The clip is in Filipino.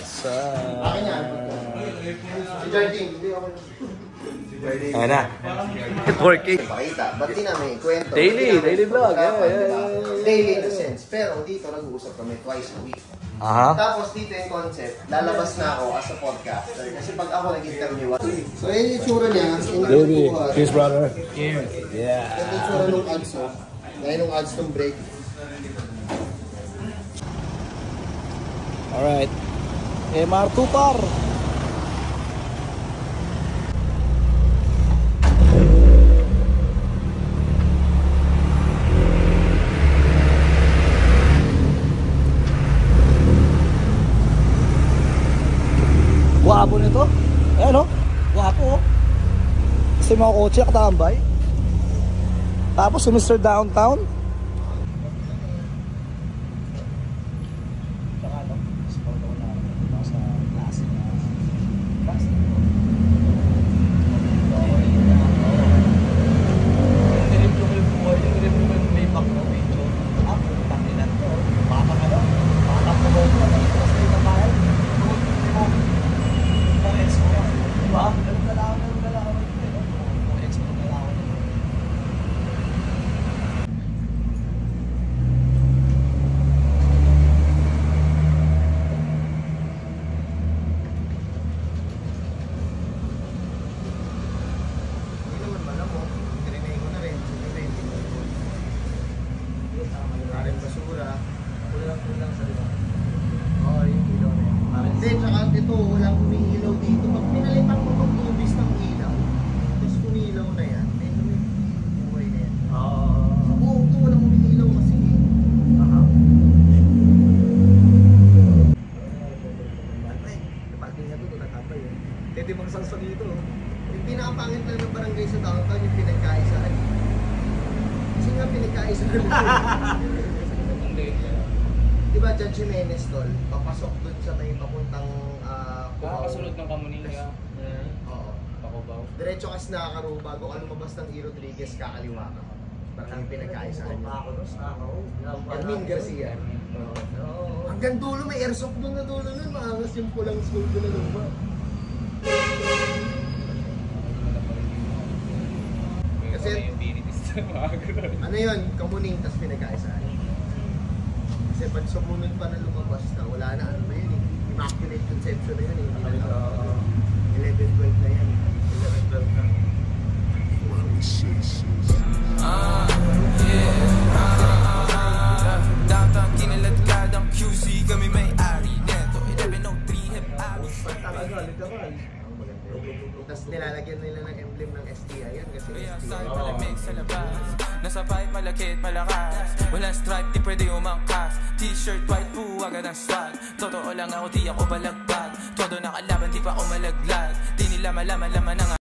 What's up? Akin yan. Si Jardine, hindi ako. Ayan na. Networking. Pakita, ba't di namin ikwento? Daily vlog. Daily in the sense. Pero dito nag-uusap kami twice a week. Tapos dito yung concept, lalabas na ako as a podcaster. Kasi pag ako nag-interview, so yun yung tsura niya. Baby, cheers brother. Yeah. Ito yung tsura nung ads mo. Dahil nung ads nung break. Alright. MR2 par. Guwapo nito. Ayan o. Guwapo o. Kasi mga kotse nakatambay. Tapos si Mr. Downtown. Hindi, tsaka ito, walang umiilaw dito. Pag pinalitan mo pag tubis ng ilaw, tapos umiilaw na yan, medyo may buhay na yan. Sa buong ito, walang umiilaw kasi. Parking na ito, nakatapay eh. Tete bang salsa dito. Yung pinakapangit lang ng barangay sa downtown, yung pinagkaisaan. Kasi nga pinagkaisaan. Diba Judge Jimenez tol, papasok dun sa may papuntang kasunod ng Kamuninga. Oo. Pakubaw. Diretso kasi nakakaroon bago ka lumabas ng E. Rodriguez, kakaliwa ka. Parang pinagkaisaan niya. Ermin Garcia. Hanggang dulo may airsoft dun na dulo nun, maangas yung pulang school dun na luma. Kasi ano yun, Kamuning, tas pinagkaisaan. Kasi pag sumunod pa na lumabas na, wala na, ano na yun eh. Immaculate Conception na yun eh. 11-12 na yan. 11-12 na. Downtown, kinaladkad ang QC, kami may-ari neto. 1103 hip Alice. Pagtagalit ka ba? Tapos nilalagyan nila ng emblem ng STI yan kasi STI. Malamig sa labas, nasa pipe malakit malakas. Walang stripe, di pwede umangkas. T-shirt, white, buwaga ng swag. Totoo lang ako, di ako balagbag. Todo nakalaban, di pa ako malaglag. Di nila malaman-laman ang